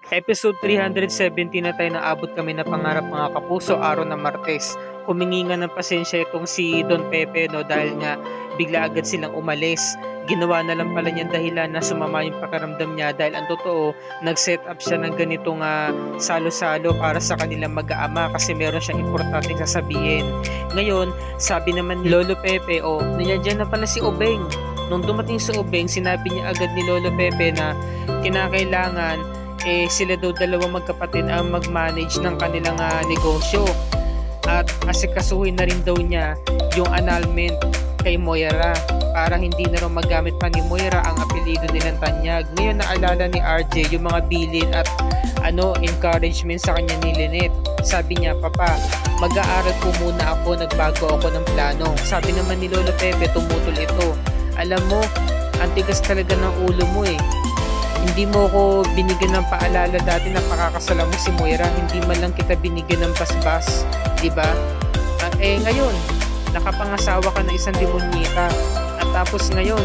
Episode 370 na tayo, naabot kami na pangarap mga kapuso, araw ng Martes. Humingi nga ng pasensya itong si Don Pepe dahil nga bigla agad silang umalis. Ginawa na lang pala niyang dahilan na sumama yung pakiramdam niya dahil ang totoo, nag-set up siya ng ganitong salo-salo para sa kanilang mag-aama kasi meron siyang importanteng sasabihin. Ngayon, sabi naman ni Lolo Pepe, nandiyan na pala si Obeng. Nung dumating si Obeng, sinabi niya agad ni Lolo Pepe na kinakailangan sila daw dalawang magkapatid ang mag-manage ng kanilang negosyo at asikasuhin na rin daw niya yung annulment kay Moira para hindi na raw magamit pa ni Moira ang apelido nilang Tanyag. Ngayon naalala ni RJ yung mga bilin at encouragement sa kanya ni Lynette. Sabi niya, "Papa, mag-aaral po muna ako, nagbago ako ng plano." Sabi naman ni Lolo Pepe, tumutol ito, "Alam mo, ang tigas talaga ng ulo mo eh. Hindi mo ko binigyan ng paalala dati na pakakasala mo si Moira, hindi man lang kita binigyan ng basbas, di ba? Ngayon, nakapangasawa ka na isang demonyita at tapos ngayon,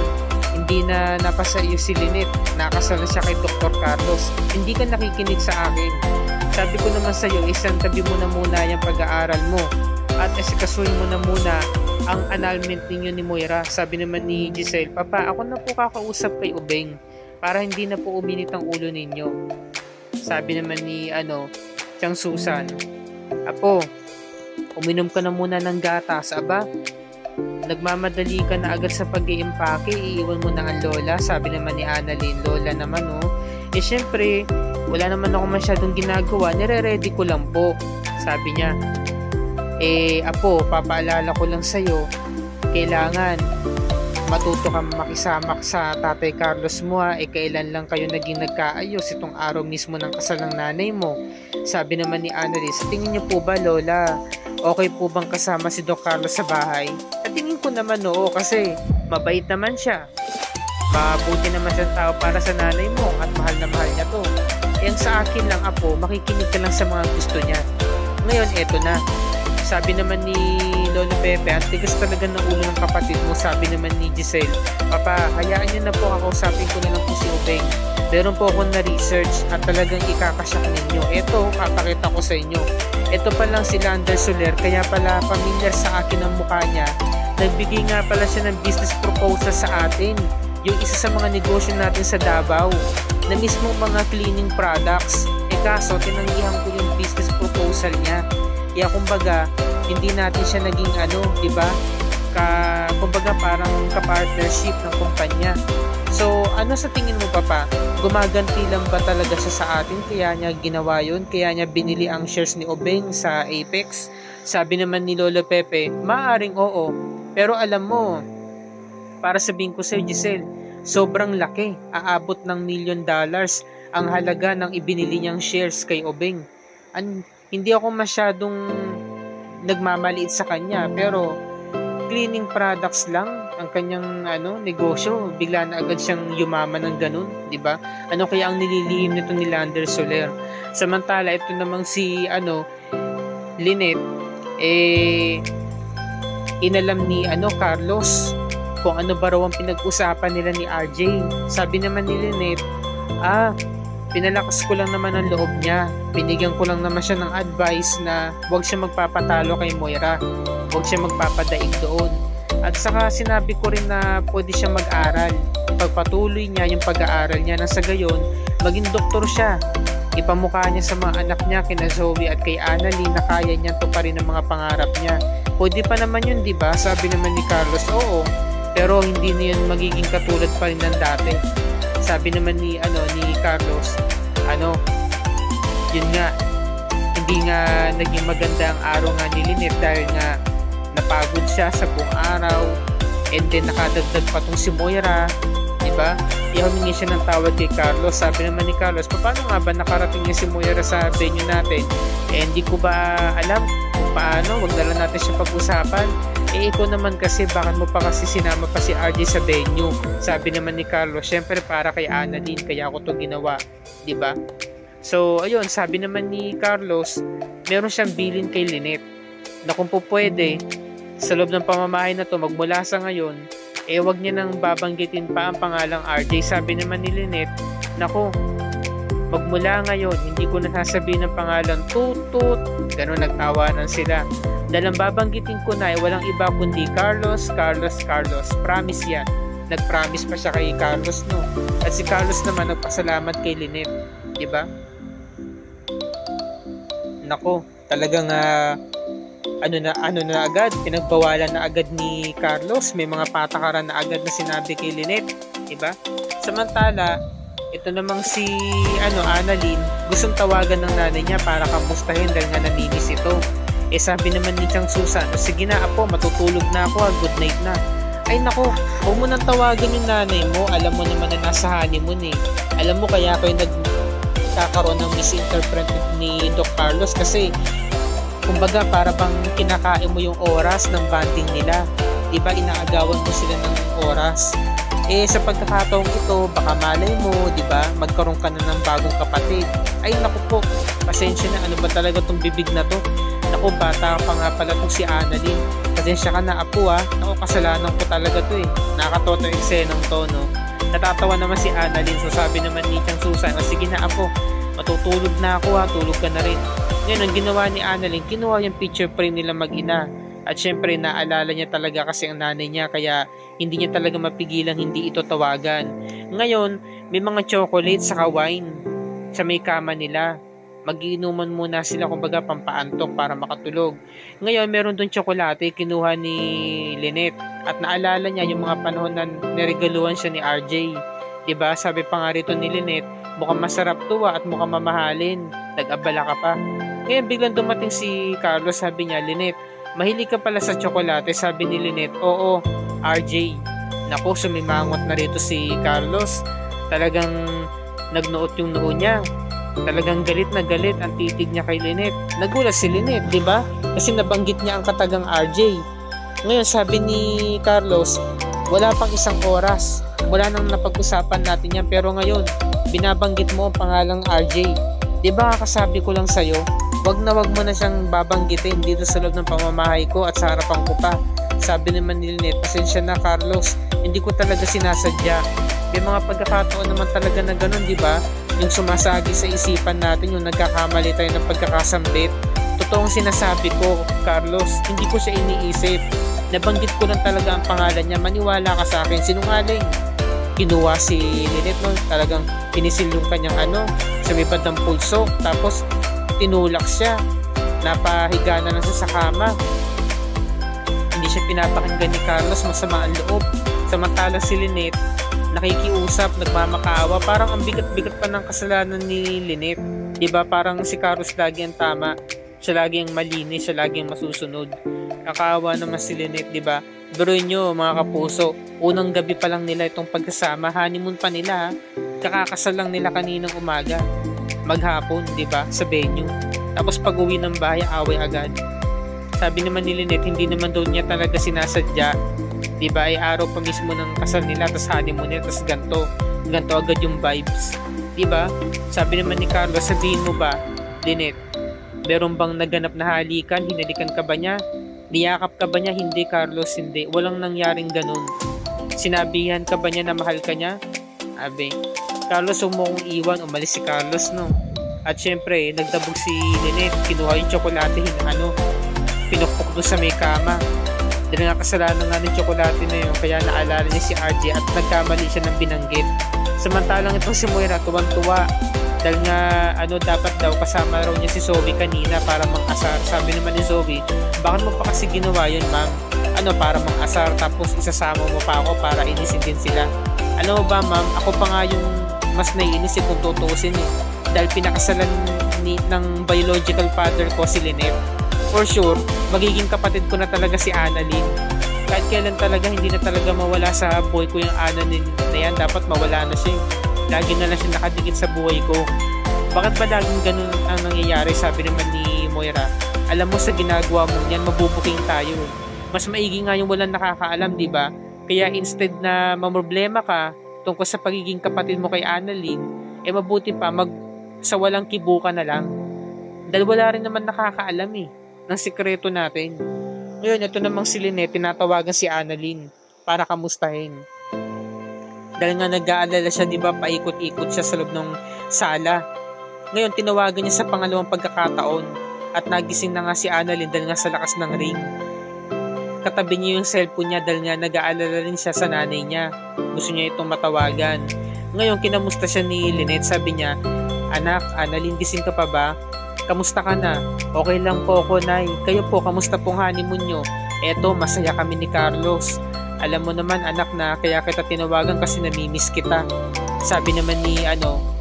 hindi na napasa iyo si Lynette, nakasal na siya kay Dr. Carlos. Hindi ka nakikinig sa akin. Sabi ko naman sa iyo, isang tabi mo na muna yung pag-aaral mo at asikasuhin mo na muna ang annulment ninyo ni Moira." Sabi naman ni Giselle, "Papa, ako na po kakausap kay Obeng para hindi na po uminit ang ulo ninyo." Sabi naman ni Chang Susan, "Apo, uminom ka na muna ng gatas, aba. Nagmamadali ka na agad sa pag-iimpake, iiwan mo na ang lola." Sabi naman ni Annalyn, "Lola naman syempre, wala naman ako masyadong ginagawa, nire-ready ko lang po." Sabi niya, "Apo, papaalala ko lang sa'yo, kailangan matuto kang makisama sa Tatay Carlos mo kailan lang kayo naging nagkaayos, itong araw mismo ng kasal ng nanay mo." Sabi naman ni Annalyn, "Sa tingin niyo po ba, Lola, okay po bang kasama si Doc Carlos sa bahay?" At tingin ko naman kasi mabait naman siya. Mabuti naman siyang tao para sa nanay mo at mahal na mahal niya to. Ang sa akin lang, Apo, makikinig ka lang sa mga gusto niya. Ngayon, eto na. Sabi naman ni Lolo Pepe, "Ang tigas talaga ng ulo ng kapatid mo." Sabi naman ni Giselle, "Papa, hayaan niyo na po, kakausapin ko na lang po si Obeng. Meron po akong na-research at talagang ikakasyak ninyo. Ito, papakita ko sa inyo. Ito pa lang si Lander Soler, kaya pala familiar sa akin ang mukha niya. Nagbigay nga pala siya ng business proposal sa atin. Yung isa sa mga negosyo natin sa Davao, na mismo mga cleaning products. Kaso, tinanggihan ko yung business proposal niya. Kaya kumbaga, hindi natin siya naging diba? Kumbaga parang ka-partnership ng kumpanya. So, sa tingin mo, Papa? Gumaganti lang ba talaga siya sa atin? Kaya niya ginawa yun? Kaya niya binili ang shares ni Obeng sa Apex?" Sabi naman ni Lolo Pepe, "Maaring oo. Pero alam mo, para sabihin ko sa'yo, Giselle, sobrang laki. Aabot ng $1 million ang halaga ng ibinili niyang shares kay Obeng. Hindi ako masyadong nagmamaliit sa kanya, pero cleaning products lang ang kanyang negosyo. Bigla na agad siyang yumaman ng ganun, di ba? Ano kaya ang nililihim nito ni Lander Soler? Samantala, ito namang si Lynette, inalam ni Carlos kung ano ba raw ang pinag-usapan nila ni RJ. Sabi naman ni Lynette, pinalakas ko lang naman ang loob niya. Binigyan ko lang naman siya ng advice na huwag siya magpapatalo kay Moira. Huwag siya magpapadaig doon. At saka sinabi ko rin na pwede siya mag-aral. Pagpatuloy niya yung pag-aaral niya nang sa gayon, maging doktor siya. Ipamukha niya sa mga anak niya, kina Zoe at kay Annalyn, na kaya niya tuparin ang mga pangarap niya. Pwede pa naman yun, di ba? Sabi naman ni Carlos, "Oo, pero hindi na yun magiging katulad pa rin ng dati." Sabi naman ni Carlos, yun nga, hindi nga naging maganda ang araw nga ni Lynette dahil nga napagod siya sa buong araw, and then nakadagdag pa tong si Moira, diba? Humingi siya ng tawad kay Carlos. Sabi naman ni Carlos, "Paano nga ba nakarating niya si Moira sa venue natin? Hindi ko ba alam kung paano, wag na lang natin siya pag-usapan. Ikaw naman kasi, bakit mo pa kasi sinama pa si RJ sa venue?" Sabi naman ni Carlos, "Syempre para kay Annalyn, kaya ako to ginawa." Diba? So, ayun, sabi naman ni Carlos, meron siyang bilin kay Lynette na kung po pwede, sa loob ng pamamahay na to, magmula sa ngayon, wag niya nang babanggitin pa ang pangalang RJ. Sabi naman ni Lynette, "Naku, Magmula ngayon, hindi ko nasasabihin ng pangalan Tutut. Ganun, nagtawanan sila. Dahil ang babanggitin ko na ay walang iba kundi Carlos. Promise yan. Nag-promise pa siya kay Carlos, no? At si Carlos naman nagpasalamat kay Lynette. Diba? Nako, talagang ano na agad, pinagbawalan na agad ni Carlos. May mga patakaran na agad na sinabi kay Lynette. Diba? Samantala, ito namang si Annalyn, gustong tawagan ng nanay niya para kamustahin dahil nga namimiss ito. Sabi naman ni Chang Susan, sige na apo, matutulog na ako, good night na. Ay nako, huwag mo nang tawagan yung nanay mo, alam mo naman na nasa honeymoon eh. Alam mo kaya kayo nagkakaroon ng misinterpret ni Doc Carlos kasi kumbaga para bang kinakain mo yung oras ng bonding nila. Diba inaagawan mo sila ng oras. Sa pagkakataong ito, baka malay mo, diba, magkaroon ka na ng bagong kapatid. Ay naku po, pasensya na, ano ba talaga tong bibig na to? Naku, bata pa nga pala tong si Annalyn. Pasensya ka na apo naku, kasalanan ko talaga to Nakakatoto yung eksenong to, no? Natatawa naman si Annalyn, so sabi naman ni Chang Susan, sige na apo, matutulog na ako tulog ka na rin. Ngayon, ang ginawa ni Annalyn, kinuha yung picture frame nila mag-ina. At syempre, naalala niya talaga kasi ang nanay niya, kaya hindi niya talaga mapigilang hindi ito tawagan. Ngayon, may mga chocolate sa wine sa may kama nila. Mag-iinuman muna sila, kumbaga pampaantok para makatulog. Ngayon, meron doon tsokolate, kinuha ni Lynette. At naalala niya yung mga panahon na niregaluhan siya ni RJ. Diba? Sabi pa nga rito ni Lynette, mukhang masarap to at mukhang mamahalin. Nag-abala ka pa. Ngayon, biglang dumating si Carlos, sabi niya, Lynette, mahilig ka pala sa tsokolate, sabi ni Lynette. Oo, RJ. Naku, sumimangot na rito si Carlos. Talagang nagnuot yung noo niya. Talagang galit na galit ang titig niya kay Lynette. Nagulat si Lynette, di ba? Kasi nabanggit niya ang katagang RJ. Ngayon, sabi ni Carlos, wala pang isang oras. Wala nang napag-usapan natin yan. Pero ngayon, binabanggit mo ang pangalang RJ. Di ba kasabi ko lang sa'yo, wag mo na siyang babanggitin dito sa loob ng pamamahay ko at sa harapan ko pa. Sabi naman ni Lynette, pasensya na Carlos, hindi ko talaga sinasadya. May mga pagkakataon naman talaga na ganun, di ba? Yung sumasagi sa isipan natin, yung nagkakamali tayo ng pagkakasambit. Totoong sinasabi ko, Carlos, hindi ko siya iniisip. Nabanggit ko lang talaga ang pangalan niya, maniwala ka sa akin, sinungaling. Kinuha si Lynette, no? Talagang pinisil yung kanyang sumipad ng pulso, tapos tinulak siya, napahiga na lang siya sa kama. Hindi siya pinapakinggan ni Carlos, masama ang loob. Samantala si Lynette, nakikiusap, nagmamakaawa, parang ang bigat-bigat pa ng kasalanan ni Lynette. Diba parang si Carlos lagi ang tama, siya lagi ang malinis, siya lagi ang masusunod. Kakaawa naman si Lynette, diba? Biruin nyo mga kapuso, unang gabi pa lang nila itong pagkasama, honeymoon pa nila kakakasal lang nila kaninang umaga, maghapon, diba, sa venue. Tapos pag uwi ng bahay, away agad. Sabi naman ni Lynette, hindi naman daw niya talaga sinasadya. Diba, ay araw pa mismo ng kasal nila, tas honeymoon nila, tas ganto agad yung vibes. Diba? Sabi naman ni Carlos, sabihin mo ba, Lynette, meron bang naganap na halikan? Hinalikan ka ba niya? Niyakap ka ba niya? Hindi, Carlos, hindi. Walang nangyaring ganun. Sinabihan ka ba niya na mahal ka niya? Abe, Carlos, huwag mo kong iwan. Umalis si Carlos, no? At syempre, nagdabog si Lynette. Kinuha yung tsokolate, pinukpok doon sa may kama. Dahil nga kasalanan nga ng tsokolate na yun, kaya naalala niya si RJ at nagkamali siya ng binanggit. Samantalang itong si Moira, tuwang-tuwa. Dahil nga, dapat daw kasama raw niya si Zoe kanina para mang-asar. Sabi naman ni Zoe, bakit mo pa kasi ginawa yun, ma'am? Para mang-asar, tapos isasama mo pa ako para inisin din sila. Alam mo ba, ma'am, ako pa nga yung mas naiinis kung tutuusin dahil pinakasalan ng biological father ko si Lynette. For sure, magiging kapatid ko na talaga si Annalyn. Kahit kailan talaga hindi na talaga mawala sa buhay ko yung Annalyn na yan, dapat mawala na siya. Lagi na lang siya nakadikit sa buhay ko. Bakit ba laging ganun ang nangyayari? Sabi naman ni Moira, alam mo sa ginagawa mo yan, mabubuking tayo. Mas maigi nga yung walang nakakaalam, di ba? Kaya instead na mamroblema ka tungkol sa pagiging kapatid mo kay Annalyn, mabuti pa sa walang kibuka na lang. Dahil wala rin naman nakakaalam ng sikreto natin. Ngayon, ito namang si Lynette, tinatawagan si Annalyn para kamustahin. Dahil nga nag-aalala siya, di ba, paikot-ikot siya sa loob ng sala. Ngayon, tinawagan niya sa pangalawang pagkakataon at nagising na nga si Annalyn dahil nga sa lakas ng ring. Katabi niya yung cellphone niya dahil nga nag-aalala rin siya sa nanay niya. Gusto niya itong matawagan. Ngayon, kinamusta siya ni Lynette. Sabi niya, "Anak, Annalyn, gising ka pa ba? Kamusta ka na?" "Okay lang po ako, Nay. Kayo po, kamusta pong honeymoon nyo?" "Eto, masaya kami ni Carlos. Alam mo naman, anak, na kaya kita tinawagan kasi namimiss kita." Sabi naman ni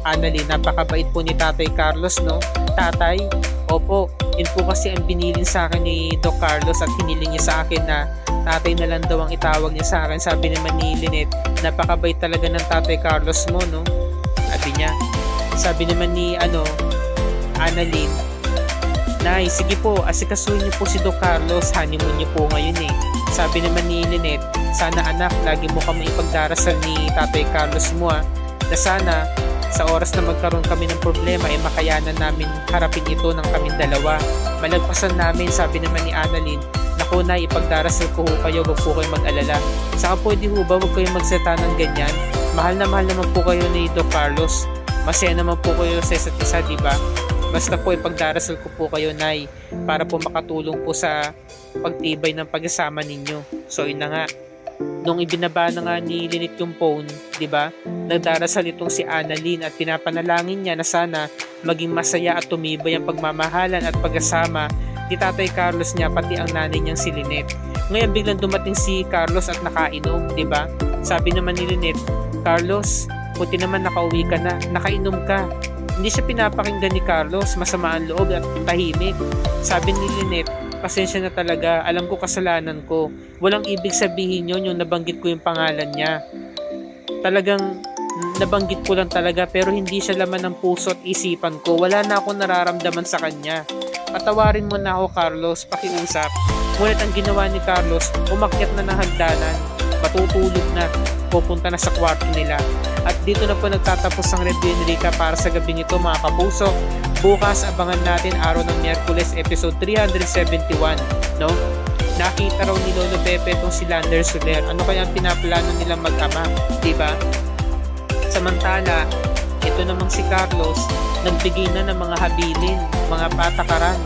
Annalyn, "Napakabait po ni Tatay Carlos, no?" "Tatay?" "Opo, yun po kasi ang binilin sa akin ni Doc Carlos at hiniling niya sa akin na tatay na lang daw ang itawag niya sa akin." Sabi naman ni Lynette, "Napakabait talaga ng Tatay Carlos mo, no?" Sabi niya. Sabi naman ni Annalyn, "Nay, sige po, asikasuhin niyo po si Doc Carlos, honeymoon niyo po ngayon eh." Sabi naman ni Lynette, "Sana anak, lagi mo kami ipagdarasal ni Tatay Carlos mo na sana sa oras na magkaroon kami ng problema ay makayanan namin harapin ito ng kaming dalawa. Malagpasan namin." Sabi naman ni Annalyn, "Naku Nay, ipagdarasal ko ho kayo, wag po kayong mag-alala. Saka pwede ho ba wag kayong magseta ng ganyan? Mahal na mahal naman po kayo ni Doc Carlos. Masaya naman po kayo sa isa't isa, diba? Basta po ipagdarasal ko po kayo, Nay, para po makatulong po sa pagtibay ng pagsasama ninyo." So yun na nga. Nung ibinaba na nga ni Lynette yung phone, diba? Nagdarasal itong si Annalyn at pinapanalangin niya na sana maging masaya at tumibay ang pagmamahalan at pagkasama ni Tatay Carlos niya pati ang nanay niyang si Lynette. Ngayon biglang dumating si Carlos at nakainom, diba? Sabi naman ni Lynette, "Carlos, buti naman nakauwi ka na, nakainom ka." Hindi siya pinapakinggan ni Carlos, masama ang loob at tahimik. Sabi ni Lynette, "Pasensya na talaga, alam ko kasalanan ko. Walang ibig sabihin yun yung nabanggit ko yung pangalan niya. Talagang nabanggit ko lang talaga pero hindi siya laman ng puso at isipan ko. Wala na akong nararamdaman sa kanya. Patawarin mo na ako, Carlos, pakiusap." Ngunit ang ginawa ni Carlos, umakyat na ng hagdanan, matutulog na, pupunta na sa kwarto nila. At dito na po nagtatapos ang review ni Rica para sa gabing ito, mga kapuso. Bukas abangan natin araw ng Miyerkules episode 371, no? Nakita raw ni Lolo Pepe itong si Lander Soler. Ano kaya ang pinaplano nilang mag-ama, diba? Samantala, ito namang si Carlos, nagbigay na ng mga habilin, mga patakaran.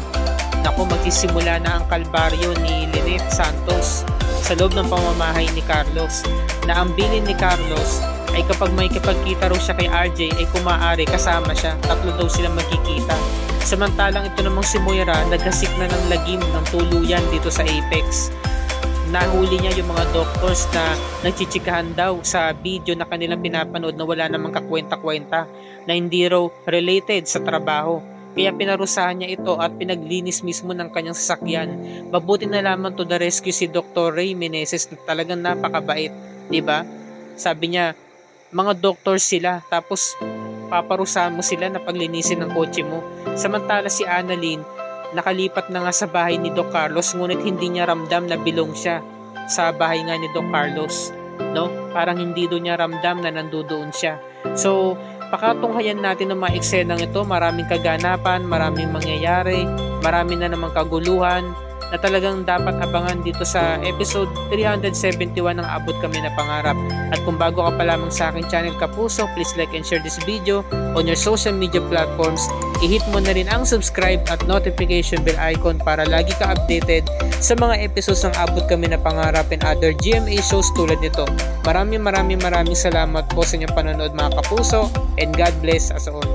Naku, magsisimula na ang kalbaryo ni Lynette Santos sa loob ng pamamahay ni Carlos, na ang bilin ni Carlos ay kapag may kapagkita raw siya kay RJ ay kumaari kasama siya, tatlo daw sila magkikita. Samantalang ito namang si Moira naghasik na ng lagim ng tuluyan dito sa Apex. Nahuli niya yung mga doctors na nagchichikahan daw sa video na kanilang pinapanood na wala namang kakwenta-kwenta, na hindi raw related sa trabaho. Kaya pinarusahan niya ito at pinaglinis mismo ng kanyang sasakyan. Mabuti na lamang to the rescue si Dr. Ray Meneses na talagang napakabait, diba? Sabi niya, mga doctors sila, tapos paparusahan mo sila na paglinisin ng kotse mo. Samantala si Annalyn, nakalipat na nga sa bahay ni Doc Carlos, ngunit hindi niya ramdam na bilong siya sa bahay nga ni Doc Carlos, no? Parang hindi doon niya ramdam na nandoon siya. So, pakatunghayan natin ng mga eksenang ito. Maraming kaganapan, maraming mangyayari, marami na namang kaguluhan na talagang dapat abangan dito sa episode 371 ng Abot Kami na Pangarap. At kung bago ka pa lamang sa aking channel Kapuso, please like and share this video on your social media platforms. I-hit mo na rin ang subscribe at notification bell icon para lagi ka updated sa mga episodes ng Abot Kami na Pangarap and other GMA shows tulad nito. Maraming salamat po sa inyong panonood, mga kapuso, and God bless us all.